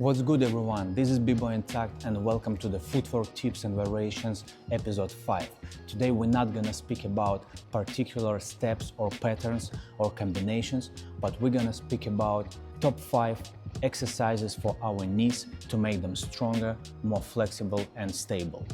What's good everyone, this is Bboy Intact and welcome to the Footwork Tips and Variations episode 5. Today we're not gonna speak about particular steps or patterns or combinations, but we're gonna speak about top 5 exercises for our knees to make them stronger, more flexible and stable.